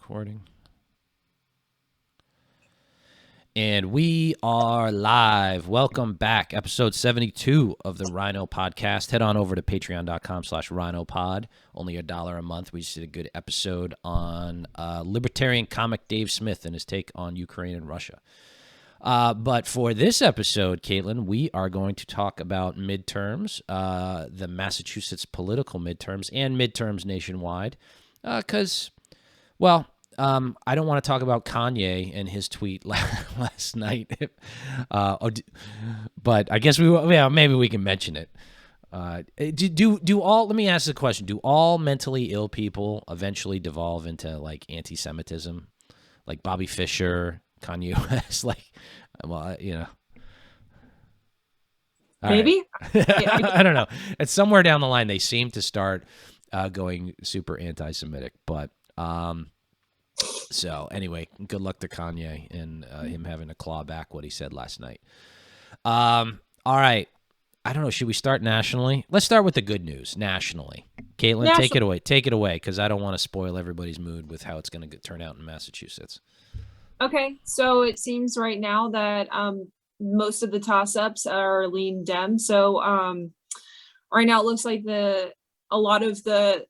recording. And we are live. Welcome back. Episode 72 of the RINO Podcast. Head on over to patreon.com/RINOPod. Only $1 a month. We just did a good episode on libertarian comic Dave Smith and his take on Ukraine and Russia. But for this episode, Kaitlin, we are going to talk about midterms, the Massachusetts political midterms and midterms nationwide. Because, I don't want to talk about Kanye and his tweet last night, but I guess maybe we can mention it. Let me ask the question: do all mentally ill people eventually devolve into like anti-Semitism, like Bobby Fischer, Kanye West? Maybe. Right. I don't know. It's somewhere down the line they seem to start going super anti-Semitic, but. So anyway, good luck to Kanye and him having to claw back what he said last night. All right. I don't know. Should we start nationally? Let's start with the good news nationally. Kaitlin, take it away. Take it away, because I don't want to spoil everybody's mood with how it's going to turn out in Massachusetts. Okay. So it seems right now that most of the toss-ups are lean Dem. So right now it looks like a lot of the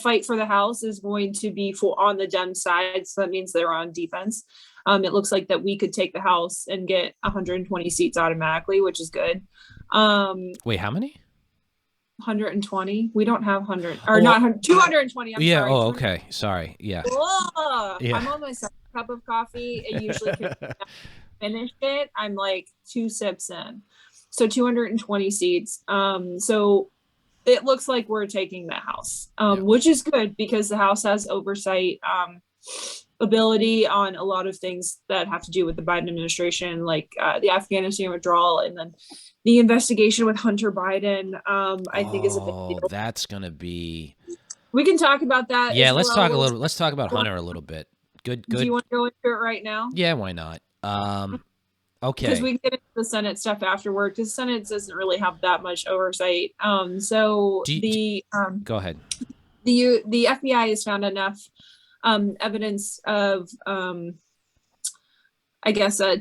fight for the House is going to be on the Dem side. So that means they're on defense. It looks like that we could take the House and get 120 seats automatically, which is good. Wait, how many? 120. We don't have 100 or not 220. I'm sorry. Oh, okay. Sorry. Yeah. Yeah. I'm on my second cup of coffee. It usually finish it. I'm like 2 sips in. So 220 seats. So it looks like we're taking the House, which is good because the House has oversight ability on a lot of things that have to do with the Biden administration, like the Afghanistan withdrawal and then the investigation with Hunter Biden. I think is a big deal. That's going to be. We can talk about that. Yeah, let's talk about Hunter a little bit. Good. Do you want to go into it right now? Yeah, why not? Okay. Because we can get into the Senate stuff afterward, because the Senate doesn't really have that much oversight. Go ahead. The FBI has found enough evidence of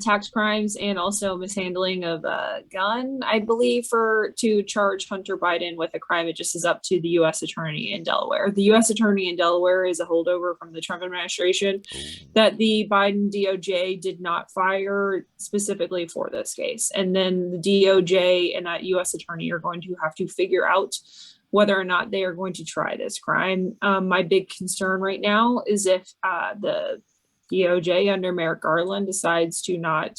tax crimes and also mishandling of a gun, I believe, to charge Hunter Biden with a crime. It just is up to the U.S. Attorney in Delaware. The U.S. Attorney in Delaware is a holdover from the Trump administration that the Biden DOJ did not fire specifically for this case. And then the DOJ and that U.S. Attorney are going to have to figure out whether or not they are going to try this crime. My big concern right now is if the DOJ under Merrick Garland decides to not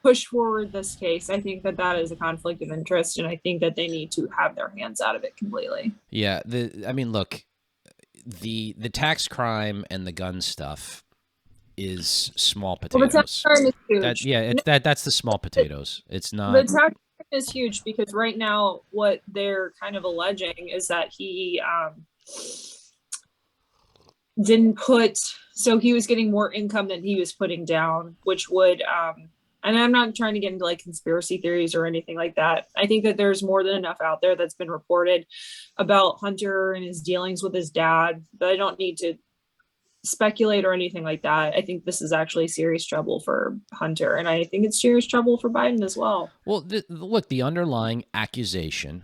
push forward this case. I think that is a conflict of interest, and I think that they need to have their hands out of it completely. Yeah, look, the tax crime and the gun stuff is small potatoes. Well, the tax crime is huge. That's the small potatoes. It's not. The tax crime is huge because right now what they're kind of alleging is that he he was getting more income than he was putting down, which would, and I'm not trying to get into like conspiracy theories or anything like that. I think that there's more than enough out there that's been reported about Hunter and his dealings with his dad, but I don't need to speculate or anything like that. I think this is actually serious trouble for Hunter, and I think it's serious trouble for Biden as well. Well, look, the underlying accusation,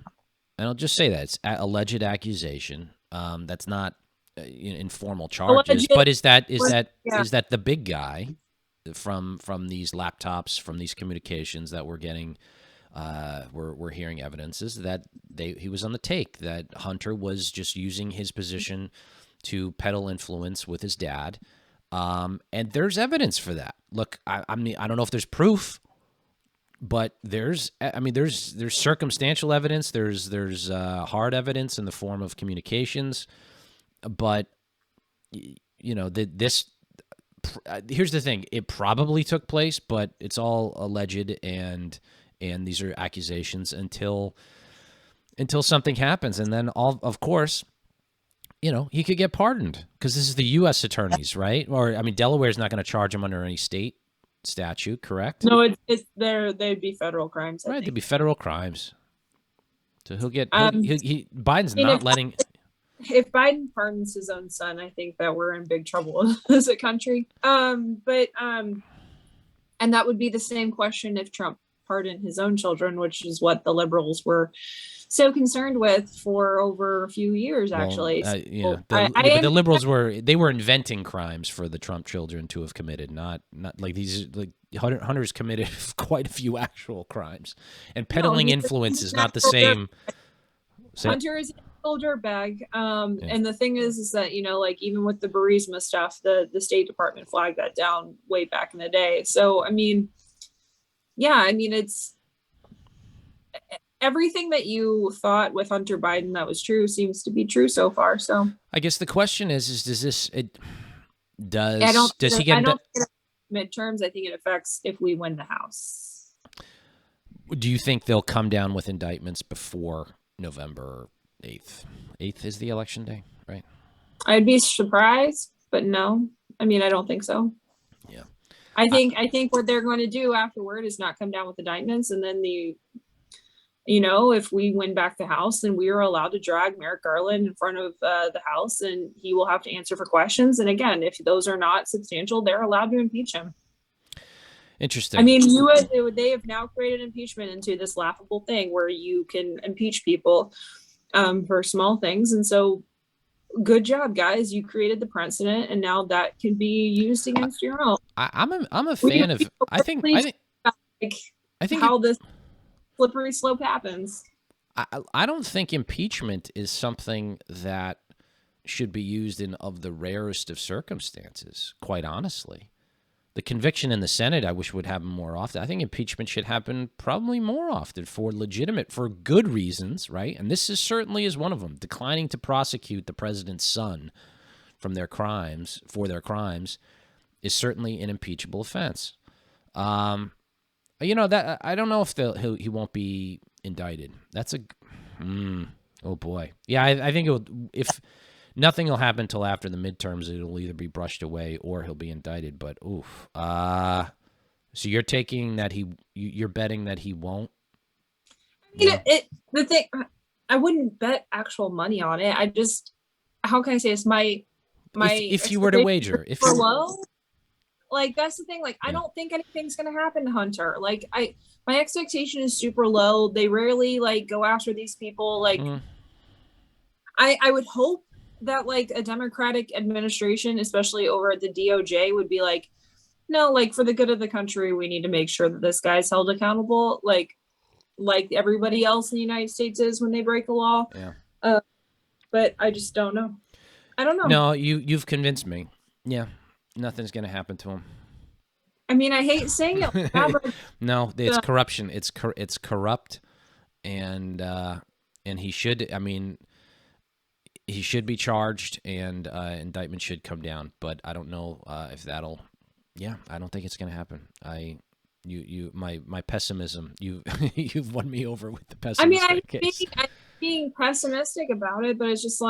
and I'll just say that it's alleged accusation. That's not informal charges, but is that the big guy from these laptops, from these communications that we're getting, we're hearing evidences that he was on the take, that Hunter was just using his position to peddle influence with his dad, and there's evidence for that. Look, I don't know if there's proof, but there's circumstantial evidence. There's hard evidence in the form of communications. But, here's the thing. It probably took place, but it's all alleged, and these are accusations until something happens. And then, of course, he could get pardoned because this is the U.S. attorneys, right? Or, Delaware's not going to charge him under any state statute, correct? No, they'd be federal crimes. Right, they'd be federal crimes. So he'll get, Biden's not letting... if Biden pardons his own son, I think that we're in big trouble as a country. And that would be the same question if Trump pardoned his own children, which is what the liberals were so concerned with for over a few years, actually. Well, but the liberals were inventing crimes for the Trump children to have committed, not like these. Like Hunter's committed quite a few actual crimes, and peddling influence is not the same. Hunter is an older bag, and the thing is that like even with the Burisma stuff, the State Department flagged that down way back in the day. So I mean, it's everything that you thought with Hunter Biden that was true seems to be true so far. So I guess the question is does he get midterms? I think it affects if we win the House. Do you think they'll come down with indictments before November 8th? 8th is the election day, right? I'd be surprised, but no. I mean, I don't think so. Yeah. I think what they're going to do afterward is not come down with indictments, and then if we win back the House, then we are allowed to drag Merrick Garland in front of the House, and he will have to answer for questions. And again, if those are not substantial, they're allowed to impeach him. Interesting. I mean, they have now created impeachment into this laughable thing where you can impeach people for small things. And so good job, guys. You created the precedent, and now that can be used against your own. I'm a fan of, I think how this slippery slope happens. I don't think impeachment is something that should be used in of the rarest of circumstances, quite honestly. The conviction in the Senate, I wish would happen more often. I think impeachment should happen probably more often for good reasons, right? And this certainly is one of them. Declining to prosecute the president's son for their crimes is certainly an impeachable offense. That I don't know if he won't be indicted. That's oh boy, yeah. I think if nothing will happen until after the midterms. It'll either be brushed away or he'll be indicted. But oof. So you're taking that you're betting that he won't. The thing, I wouldn't bet actual money on it. I just, how can I say this? If you were to wager, if you're low. Like, that's the thing. Like, I don't think anything's going to happen to Hunter. Like, my expectation is super low. They rarely go after these people. Like, I would hope that a Democratic administration, especially over at the DOJ, would be like, no, for the good of the country, we need to make sure that this guy's held accountable. Like everybody else in the United States is when they break the law. Yeah. But I just don't know. I don't know. No, you've convinced me. Yeah. Nothing's going to happen to him. I mean, I hate saying it. No, it's corruption. It's corrupt, and he should. I mean, he should be charged, and indictment should come down. But I don't know if that'll. Yeah, I don't think it's going to happen. My pessimism. You've won me over with the pessimism. I mean, I'm being pessimistic about it, but it's just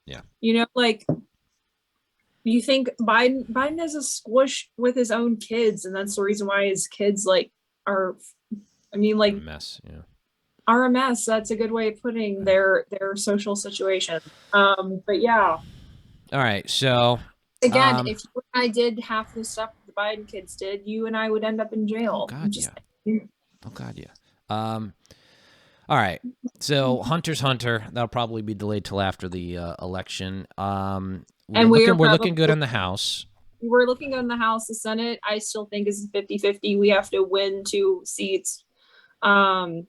yeah, you think Biden has a squish with his own kids, and that's the reason why his kids are, I mean, a mess. Yeah, are a mess. That's a good way of putting their social situation. But yeah. All right. So again, if you and I did half the stuff the Biden kids did, you and I would end up in jail. Oh God, yeah. Oh God, yeah. All right. So Hunter's Hunter. That'll probably be delayed till after the election. We're looking good in the House. We're looking good in the House. The Senate, I still think, is 50-50. We have to win 2 seats. But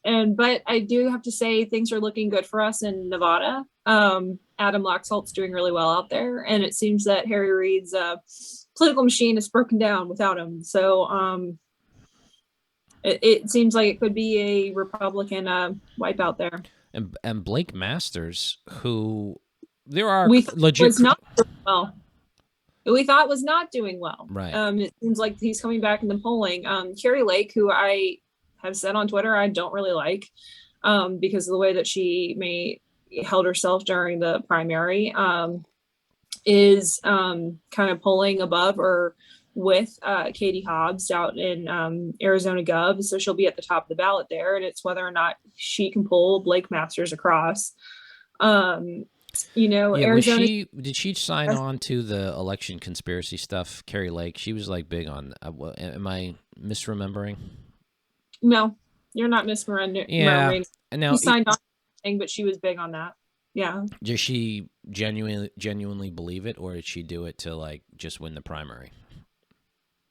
I do have to say things are looking good for us in Nevada. Adam Laxalt's doing really well out there, and it seems that Harry Reid's political machine is broken down without him. So it seems like it could be a Republican wipeout there. And Blake Masters, who there are legit was not doing well. We thought was not doing well. Right. It seems like he's coming back in the polling. Carrie Lake, who I have said on Twitter I don't really like because of the way that she held herself during the primary, is kind of polling above or with Katie Hobbs out in Arizona Gov. So she'll be at the top of the ballot there, and it's whether or not she can pull Blake Masters across. Arizona. Did she sign on to the election conspiracy stuff? Carrie Lake, she was like big on. Am I misremembering? No, you're not misremembering. Yeah, and now she signed on, but she was big on that. Yeah. Does she genuinely believe it, or did she do it to like just win the primary?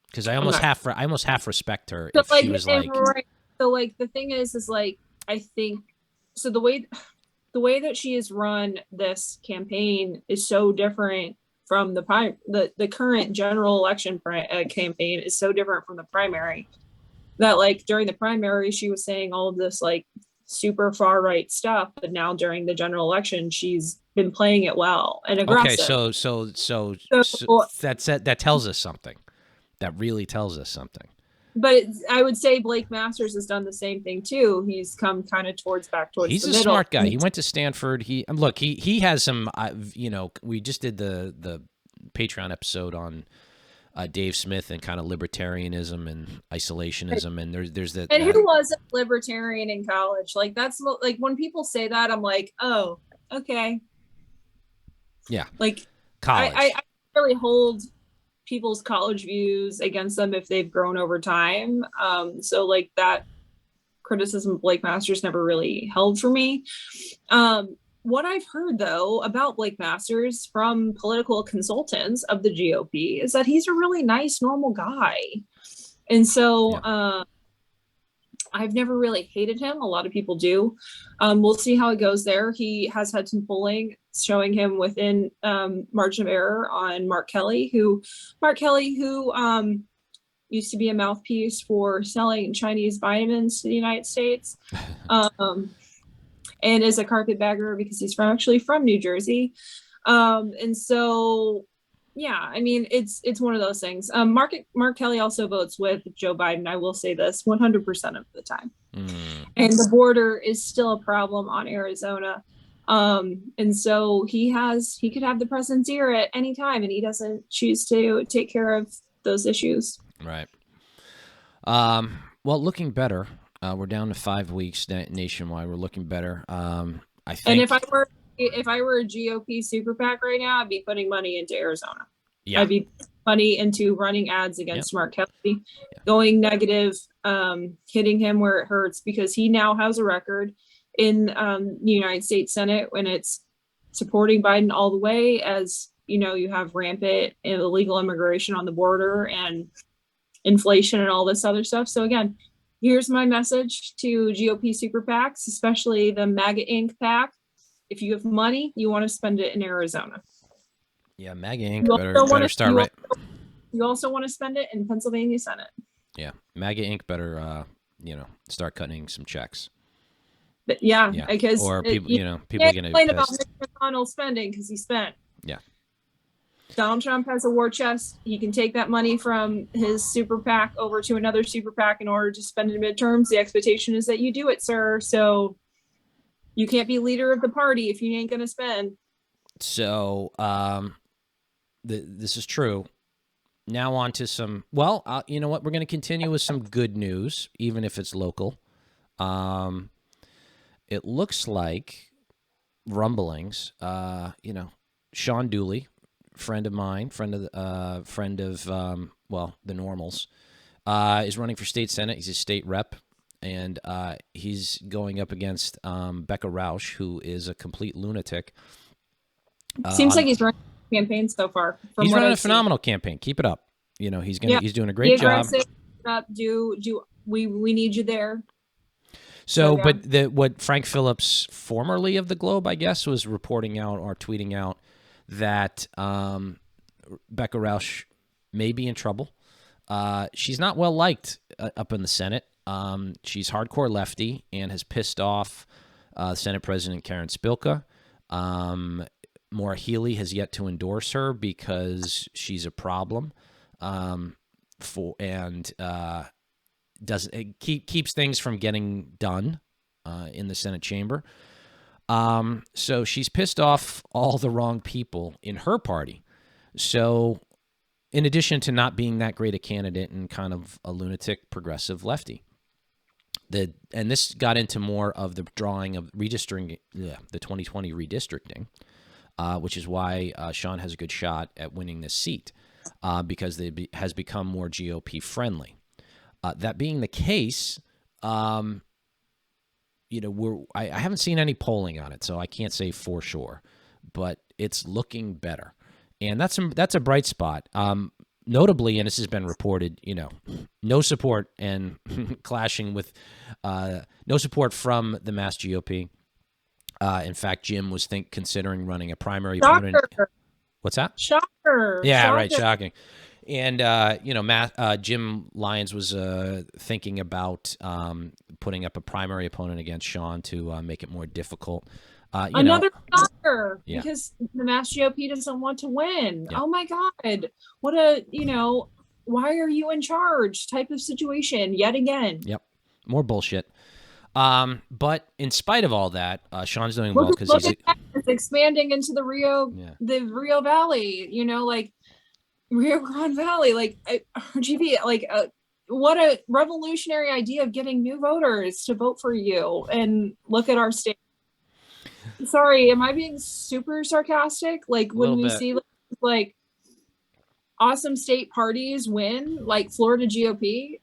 Because I almost half respect her if she was like. Right. So like the thing is like I think so the way that she has run this campaign is so different from the current general election campaign is so different from the primary that like during the primary she was saying all of this like super far right stuff, but now during the general election she's been playing it well and aggressive. Okay, so that tells us something. That really tells us something. But I would say Blake Masters has done the same thing too. He's come kind of back towards He's the a middle. Smart guy. He went to Stanford. He has some. We just did the Patreon episode on Dave Smith and kind of libertarianism and isolationism, and there's that. And who was a libertarian in college? Like that's like when people say that, I'm like, oh, okay. Yeah. Like college. I really hold people's college views against them if they've grown over time. So like that criticism of Blake Masters never really held for me. What I've heard though about Blake Masters from political consultants of the GOP is that he's a really nice, normal guy. And so I've never really hated him. A lot of people do. We'll see how it goes there. He has had some polling showing him within margin of error on Mark Kelly, who used to be a mouthpiece for selling Chinese vitamins to the United States, and is a carpetbagger because he's actually from New Jersey. And so, yeah, I mean, it's one of those things. Mark Kelly also votes with Joe Biden. I will say this 100% of the time. And the border is still a problem on Arizona. And so he could have the president's ear at any time, and he doesn't choose to take care of those issues. Right. Well, looking better. We're down to 5 weeks nationwide. We're looking better. I think. And if I were a GOP super PAC right now, I'd be putting money into Arizona. Yeah. I'd be putting money into running ads against Mark Kelly, going negative, hitting him where it hurts, because he now has a record in the United States Senate when it's supporting Biden all the way, as you have rampant illegal immigration on the border and inflation and all this other stuff. So again, here's my message to GOP super PACs, especially the MAGA Inc. PAC. If you have money, you want to spend it in Arizona. Yeah, MAGA Inc. better start right. You also want to spend it in Pennsylvania Senate. Yeah, MAGA Inc. better start cutting some checks. But because people are going to complain about Mitch McConnell spending because he spent. Yeah. Donald Trump has a war chest. He can take that money from his super PAC over to another super PAC in order to spend it in midterms. The expectation is that you do it, sir. So you can't be leader of the party if you ain't going to spend. So this is true. Now on to some, you know what? We're going to continue with some good news, even if it's local. It looks like rumblings, Sean Dooley, friend of mine, the Normals, is running for state Senate. He's a state rep, and he's going up against Becca Rausch, who is a complete lunatic. Seems like he's running a campaign so far. He's running a phenomenal campaign. Keep it up. He's doing a great job. We need you there. So, but what Frank Phillips, formerly of the Globe, I guess, was reporting out or tweeting out that Becca Rausch may be in trouble. She's not well liked up in the Senate. She's hardcore lefty and has pissed off Senate President Karen Spilka. Maura Healey has yet to endorse her because she's a problem, keeps things from getting done in the Senate chamber. So she's pissed off all the wrong people in her party. So in addition to not being that great a candidate and kind of a lunatic progressive lefty. and this got into more of the drawing of redistricting, the 2020 redistricting, which is why Sean has a good shot at winning this seat, because has become more GOP friendly. That being the case, I haven't seen any polling on it, so I can't say for sure, but it's looking better, and that's a bright spot. Notably, and this has been reported, no support and clashing with, no support from the Mass GOP. In fact, Jim was considering running a primary opponent. What's that? Shocker. Yeah, Shocker. right. Shocking. And, Jim Lyons was thinking about putting up a primary opponent against Sean to make it more difficult. Another shocker, yeah. because the Mass GOP doesn't want to win. Yeah. Oh my God. What a, why are you in charge type of situation yet again. Yep. More bullshit. But in spite of all that, Sean's doing well because it's expanding into the Rio Valley, Rio Grande Valley, RGV, what a revolutionary idea of getting new voters to vote for you. And look at our state. Sorry, am I being super sarcastic? Like when we see like awesome state parties win, like Florida GOP.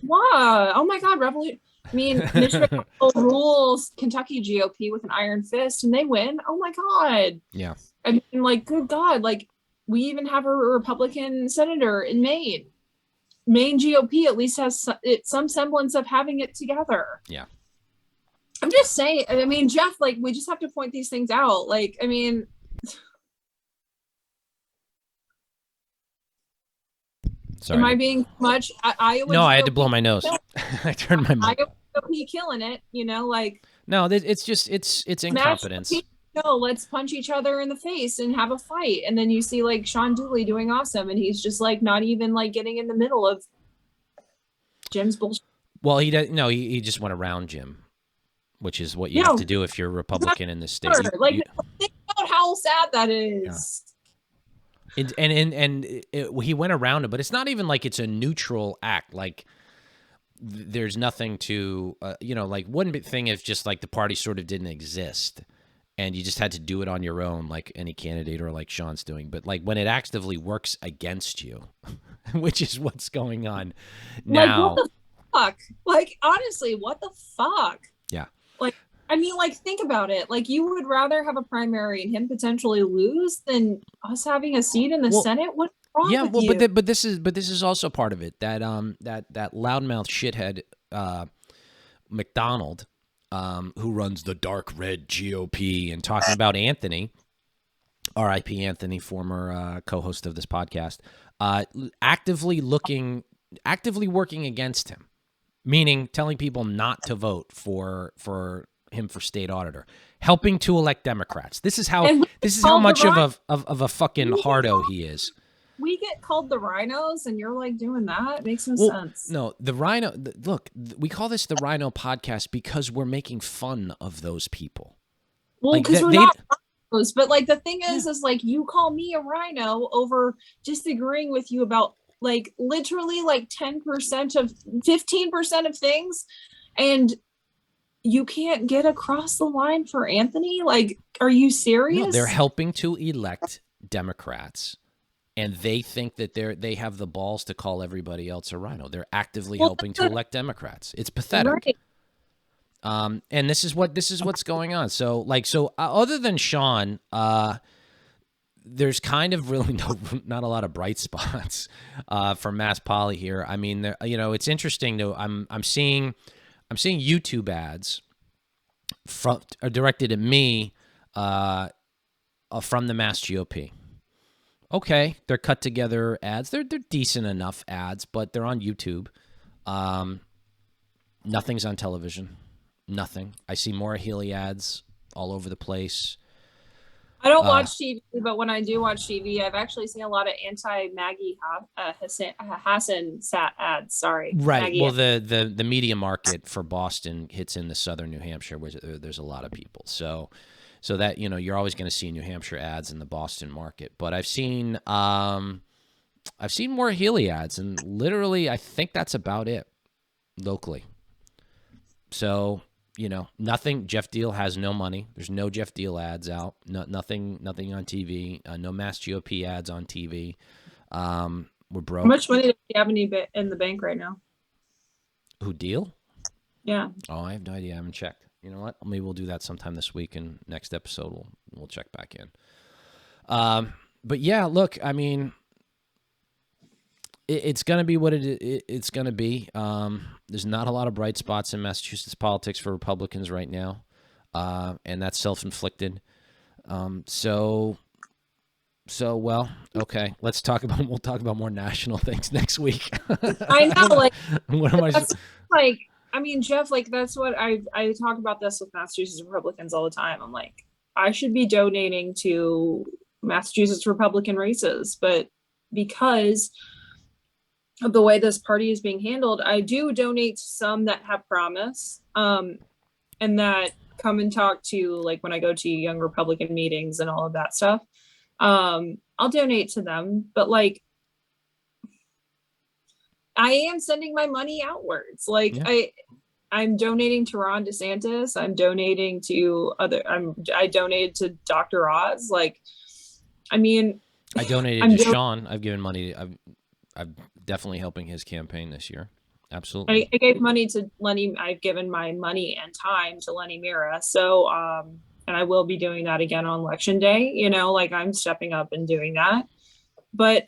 Wow! Oh my God, revolution! I mean, Michigan rules Kentucky GOP with an iron fist, and they win. Oh my God! Yeah. I mean, good God! We even have a Republican senator in Maine. Maine GOP at least has some semblance of having it together. Yeah. I'm just saying, I mean, Jeff, we just have to point these things out. I mean, sorry. Am I being much? Iowa? No, I had to blow my nose. I turned my mic. Iowa killing it, No, it's incompetence. No, let's punch each other in the face and have a fight. And then you see Sean Dooley doing awesome, and he's just not even getting in the middle of Jim's bullshit. Well, he just went around Jim, which is what you have to do if you're a Republican in this state. Think about how sad that is. Yeah. He went around it, but it's not even it's a neutral act. There's nothing to, one big thing is just the party sort of didn't exist, and you just had to do it on your own, like any candidate or like Sean's doing. But when it actively works against you, which is what's going on now. What the fuck? Honestly, what the fuck? Yeah. I mean, think about it. You would rather have a primary and him potentially lose than us having a seat in the Senate? What's wrong with you? But this is also part of it. That loudmouth shithead McDonald, who runs the dark red GOP, and talking about Anthony, R.I.P. Anthony, former co-host of this podcast, actively working against him, meaning telling people not to vote for him for state auditor, helping to elect Democrats. This is how much of a fucking hardo he is. We get called the RINOs, and you're doing that? It makes no sense. No, the RINO. Look, we call this the RINO podcast because we're making fun of those people. Well, because we're not RINOs, but the thing is you call me a RINO over disagreeing with you about literally 10% of 15% of things, and you can't get across the line for Anthony? Are you serious? No, they're helping to elect Democrats, and they think that they have the balls to call everybody else a RINO. They're actively helping to elect Democrats. It's pathetic. Right. And this is what's going on. So other than Sean, there's kind of really not a lot of bright spots for Mass Poly here. I mean, it's interesting though. I'm seeing YouTube ads are directed at me from the Mass GOP. Okay, they're cut together ads. They're decent enough ads, but they're on YouTube. Nothing's on television. Nothing. I see Maura Healey ads all over the place. I don't watch TV, but when I do watch TV, I've actually seen a lot of anti-Maggie Hassan ads. Sorry. Right. Maggie. Well, the media market for Boston hits in the southern New Hampshire, where there's a lot of people. So that, you're always going to see New Hampshire ads in the Boston market. But I've seen more Healy ads, and literally I think that's about it locally. So, nothing. Jeff Deal has no money. There's no Jeff Deal ads out. Nothing on TV. No Mass GOP ads on TV. We're broke. How much money do you have in the bank right now? Who, Deal? Yeah. Oh, I have no idea. I haven't checked. You know what? Maybe we'll do that sometime this week, and next episode we'll check back in. But yeah, look, I mean, it's going to be what it's going to be. There's not a lot of bright spots in Massachusetts politics for Republicans right now, and that's self-inflicted. So well, okay. We'll talk about more national things next week. I know, like, what am like, I mean, Jeff, like, that's what I talk about this with Massachusetts Republicans all the time. I'm like, I should be donating to Massachusetts Republican races, but because of the way this party is being handled, I do donate to some that have promise, and that come and talk to, like, when I go to young Republican meetings and all of that stuff. I'll donate to them, but like, I am sending my money outwards. Like, yeah. I'm donating to Ron DeSantis. I'm donating to I donated to Dr. Oz. Like, I mean, I donated to Sean. I've given money. I'm definitely helping his campaign this year. Absolutely. I gave money to Lenny. I've given my money and time to Lenny Mira. So, and I will be doing that again on election day. Like, I'm stepping up and doing that. But,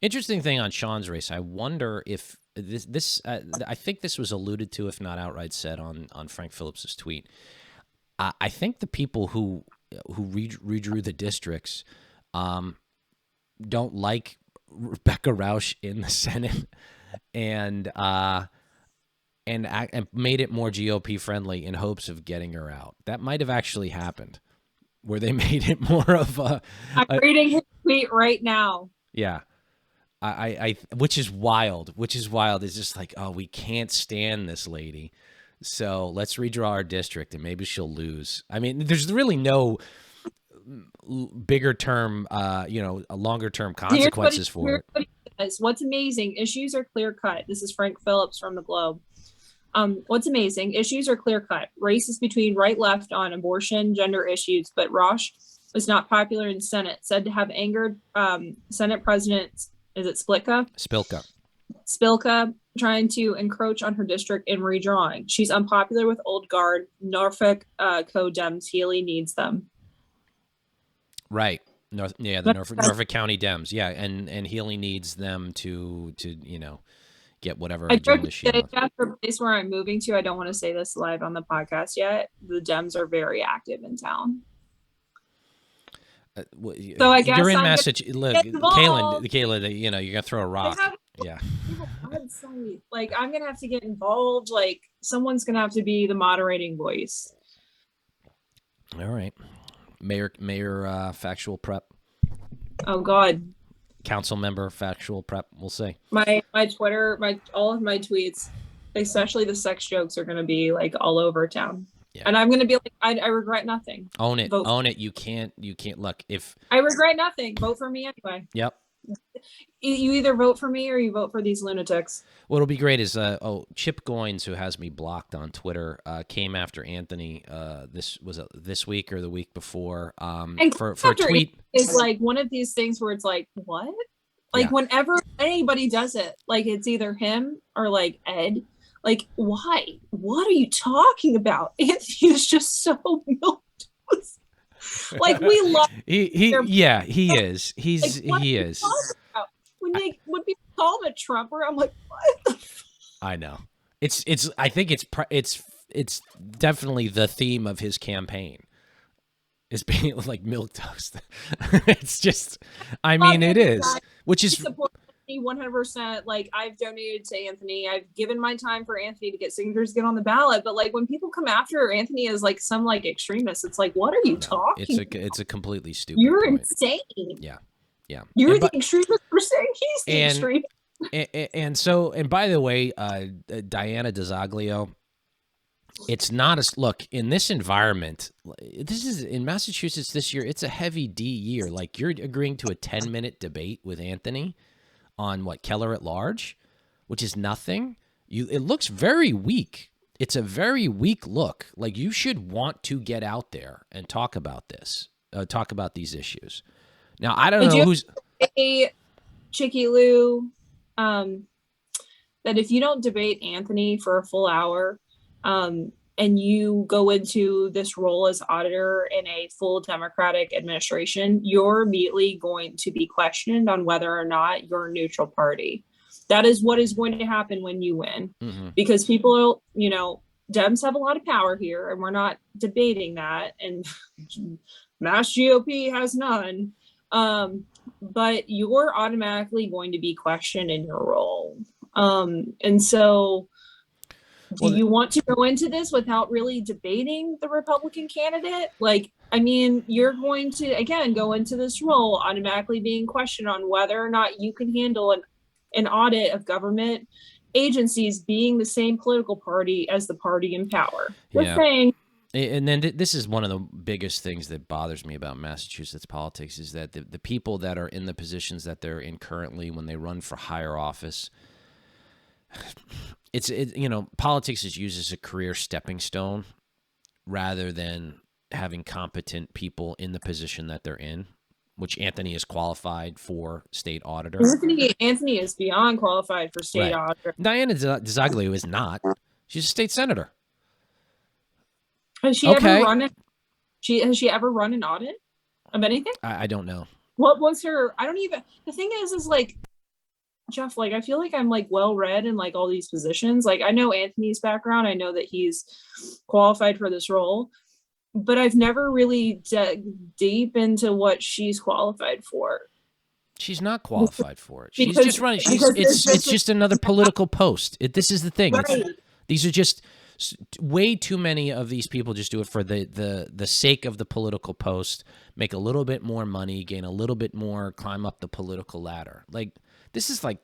interesting thing on Sean's race. I wonder if this I think this was alluded to, if not outright said, on Frank Phillips's tweet. I think the people who redrew the districts don't like Rebecca Rausch in the Senate, and made it more GOP friendly in hopes of getting her out. That might have actually happened, where they made it more of a. I'm reading his tweet right now. Yeah. Which is wild. It's just like, oh, we can't stand this lady, so let's redraw our district and maybe she'll lose. I mean, there's really no bigger term, longer term consequences for it. What's amazing, issues are clear cut. This is Frank Phillips from the Globe. What's amazing, issues are clear cut. Races between right left on abortion, gender issues, but Rausch was not popular in Senate, said to have angered Senate President. Is it Spilka, trying to encroach on her district in redrawing. She's unpopular with Old Guard. Norfolk co-Dems. Healy needs them. Right. Norfolk County Dems. Yeah, and Healy needs them to get whatever agenda she wants. For a place where I'm moving to, I don't want to say this live on the podcast yet. The Dems are very active in town. So I guess you're in Massachusetts. Look, Kayla, you're gonna throw a rock. Yeah. Like, I'm gonna have to get involved. Like, someone's gonna have to be the moderating voice. All right, Mayor, factual prep. Oh God. Council member, factual prep. We'll see. My Twitter, all of my tweets, especially the sex jokes, are gonna be like all over town. Yeah. And I'm going to be like, I regret nothing. Own it. Own it. You can't look, if I regret nothing, vote for me anyway. Yep. You either vote for me or you vote for these lunatics. What'll be great is, Chip Goins, who has me blocked on Twitter, came after Anthony. This week or the week before, for a tweet. Is like one of these things where it's like, what? Like, whenever anybody does it, like, it's either him or like Ed. Like, why? What are you talking about? Anthony is just so milked. Like, we love. He is. He is. When people call him a Trumper, I'm like, what the fuck? I know. I think it's definitely the theme of his campaign. Is being like milquetoast. It's just, I mean, it is, which is. 100%. Like, I've donated to Anthony. I've given my time for Anthony to get signatures, get on the ballot. But like, when people come after Anthony as like some like extremist, it's like, what are you talking? It's a completely stupid. You're point. Insane. Yeah. You're the extremist for saying he's the extremist. And by the way, Diana DeZoglio, it's not look, in this environment. This is in Massachusetts this year. It's a heavy D year. Like, you're agreeing to a 10-minute debate with Anthony on Keller at Large, which is nothing. It looks very weak. It's a very weak look. Like, you should want to get out there and talk about this, talk about these issues. Now, I don't know who's a Chicky Lou, that if you don't debate Anthony for a full hour, and you go into this role as auditor in a full Democratic administration, you're immediately going to be questioned on whether or not you're a neutral party. That is what is going to happen when you win, because people, Dems have a lot of power here, and we're not debating that. And Mass GOP has none. But you're automatically going to be questioned in your role. And so, do you want to go into this without really debating the Republican candidate? Like, I mean, you're going to, again, go into this role automatically being questioned on whether or not you can handle an audit of government agencies being the same political party as the party in power. Just saying. And then this is one of the biggest things that bothers me about Massachusetts politics, is that the people that are in the positions that they're in currently, when they run for higher office, politics is used as a career stepping stone rather than having competent people in the position that they're in, which Anthony is qualified for state auditor. Anthony is beyond qualified for state auditor. Diana DiZoglio is not. She's a state senator. Has she ever run it? Has she ever run an audit of anything? I don't know. What was her? I don't even. The thing is like, Jeff, like, I feel like I'm like well read in like all these positions. Like, I know Anthony's background. I know that he's qualified for this role, but I've never really dug deep into what she's qualified for. She's not qualified for it. She's just running. It's just another political post. This is the thing. Right. These are just way too many of these people just do it for the sake of the political post, make a little bit more money, gain a little bit more, climb up the political ladder. Like, this is like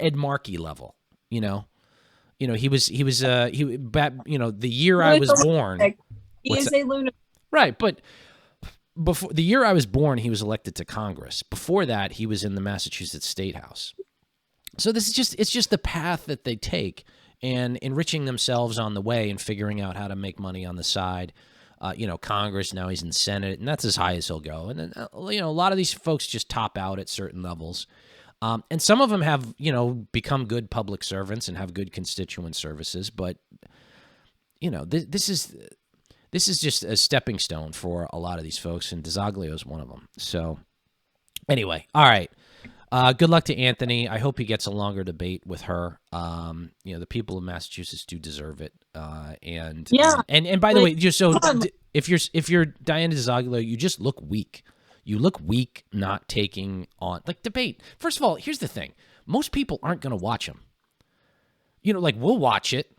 Ed Markey level, he was the year I was born. He is a lunatic. Right, but before the year I was born, he was elected to Congress. Before that, he was in the Massachusetts State House. So it's just the path that they take, and enriching themselves on the way and figuring out how to make money on the side. Congress, now he's in Senate, and that's as high as he'll go. And then, a lot of these folks just top out at certain levels. And some of them have, become good public servants and have good constituent services. But, this is just a stepping stone for a lot of these folks, and DiZoglio is one of them. So anyway, all right. Good luck to Anthony. I hope he gets a longer debate with her. The people of Massachusetts do deserve it. And by the way, just so if you're Diana DiZoglio, you just look weak. You look weak not taking on debate. First of all, here's the thing: most people aren't going to watch them. We'll watch it.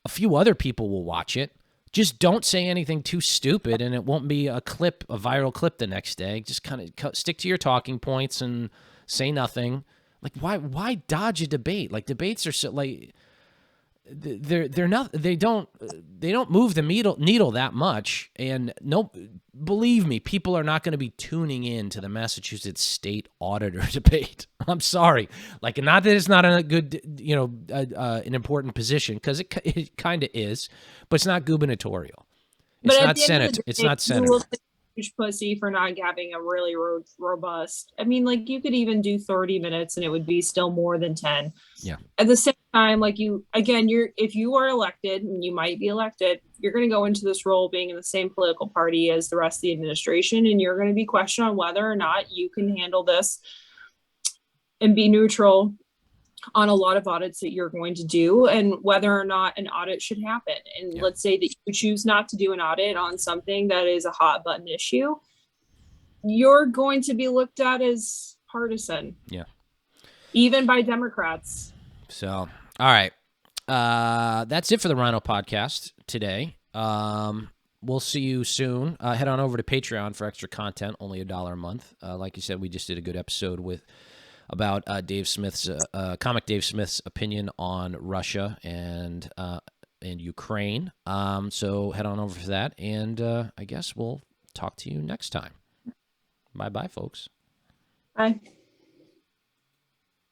A few other people will watch it. Just don't say anything too stupid, and it won't be a viral clip the next day. Just kind of stick to your talking points and say nothing. Why dodge a debate? Debates are so they're not, they don't move the needle that much. And believe me, people are not going to be tuning in to the Massachusetts State Auditor debate. I'm sorry. Not that it's not a good, an important position, because it kind of is, but it's not gubernatorial. It's not Senate. It's not Senate. Huge pussy for not having a really robust. I mean, you could even do 30 minutes and it would be still more than 10. Yeah. At the same time, if you are elected, and you might be elected, you're going to go into this role being in the same political party as the rest of the administration, and you're going to be questioned on whether or not you can handle this and be neutral on a lot of audits that you're going to do, and whether or not an audit should happen. And let's say that you choose not to do an audit on something that is a hot button issue, you're going to be looked at as partisan. Yeah. Even by Democrats. So, all right. That's it for the RINO podcast today. We'll see you soon. Head on over to Patreon for extra content, only $1 a month. Like you said, we just did a good episode about Dave Smith's comic Dave Smith's opinion on Russia and Ukraine. So head on over for that, and I guess we'll talk to you next time. Bye-bye, folks. Bye.